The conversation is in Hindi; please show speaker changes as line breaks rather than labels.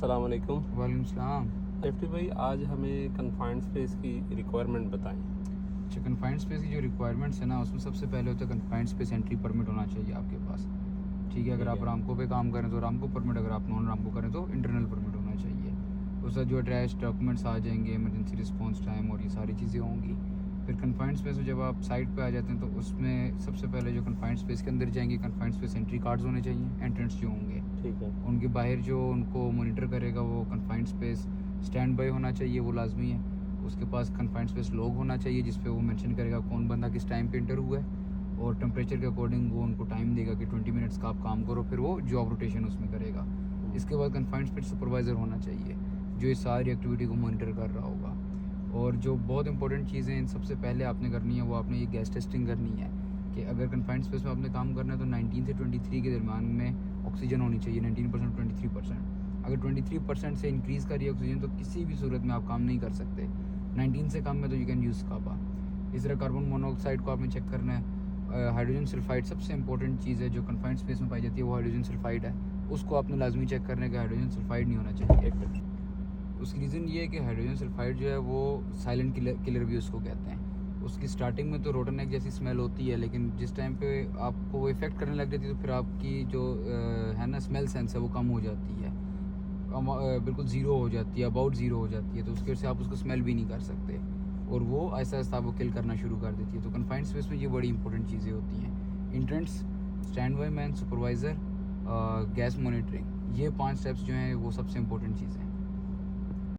अस्सलाम वालेकुम।
वालेकुम सलाम।
सेफ्टी भाई, आज हमें कन्फाइंड स्पेस की रिक्वायरमेंट बताएं।
अच्छा, कन्फाइंड स्पेस की जो रिक्वायरमेंट्स है ना, उसमें सबसे पहले होता है कन्फाइंड स्पेस एंट्री परमिट होना चाहिए आपके पास। ठीक है, अगर आप रामको पे काम करें तो रामको परमिट, अगर आप नॉन रामको करें तो इंटरनल परमिट होना चाहिए। उसका जो अटैच डॉक्यूमेंट्स आ जाएंगे, इमरजेंसी रिस्पॉन्स टाइम और ये सारी चीज़ें होंगी। फिर कन्फाइंड स्पेस में जब आप साइट पे आ जाते हैं तो उसमें सबसे पहले जो कन्फाइंड स्पेस के अंदर जाएंगे, कन्फाइंड स्पेस एंट्री कार्ड्स होने चाहिए, एंट्रेंस जो होंगे।
ठीक है।
उनके बाहर जो उनको मॉनिटर करेगा वो कन्फाइंड स्पेस स्टैंड बाई होना चाहिए, वो लाजमी है। उसके पास कन्फाइंड स्पेस लॉग होना चाहिए जिस पे वो मेंशन करेगा कौन बंदा किस टाइम पे इंटर हुआ है, और टेम्परेचर के अकॉर्डिंग वो उनको टाइम देगा कि 20 मिनट्स का आप काम करो, फिर वो जॉब रोटेशन उसमें करेगा। इसके बाद कन्फाइंड स्पेस सुपरवाइज़र होना चाहिए जो इस सारी एक्टिविटी को मॉनिटर कर रहा होगा। और जो बहुत इंपॉर्टेंट चीज़ें इन सबसे पहले आपने करनी है वो आपने ये गैस टेस्टिंग करनी है कि अगर कन्फाइंड स्पेस में आपने काम करना है तो 19 से 23 के दरमियान में ऑक्सीजन होनी चाहिए, 19% 23%। अगर 23% से इंक्रीज़ करिए ऑक्सीजन तो किसी भी सूरत में आप काम नहीं कर सकते। 19 से कम में तो यू कैन यूज़ काबा। इस तरह कार्बन मोनोऑक्साइड को आपने चेक करना है। हाइड्रोजन सल्फाइड सबसे इंपॉर्टेंट चीज़ है जो कन्फाइंड स्पेस में पाई जाती है, वो हाइड्रोजन सल्फाइड है। उसको आपने लाजमी चेक करना है कि हाइड्रोजन सल्फाइड नहीं होना चाहिए। उसकी रीज़न ये है कि हाइड्रोजन सल्फाइड जो है वो साइलेंट किलर भी उसको कहते हैं। उसकी स्टार्टिंग में तो रोटन एग जैसी स्मेल होती है, लेकिन जिस टाइम पे आपको वो इफ़ेक्ट करने लग जाती है तो फिर आपकी जो है ना स्मेल सेंस है वो कम हो जाती है, बिल्कुल ज़ीरो हो जाती है, अबाउट ज़ीरो हो जाती है। तो उसकी वजह से आप उसको स्मेल भी नहीं कर सकते और वो ऐसा ऐसा आपको किल करना शुरू कर देती है। तो कन्फाइंड स्पेस में ये बड़ी इंपॉर्टेंट चीज़ें होती हैं। Entrance, stand by man, supervisor, gas monitoring, ये 5 स्टेप्स जो हैं वो सबसे इंपॉर्टेंट चीज़ें हैं।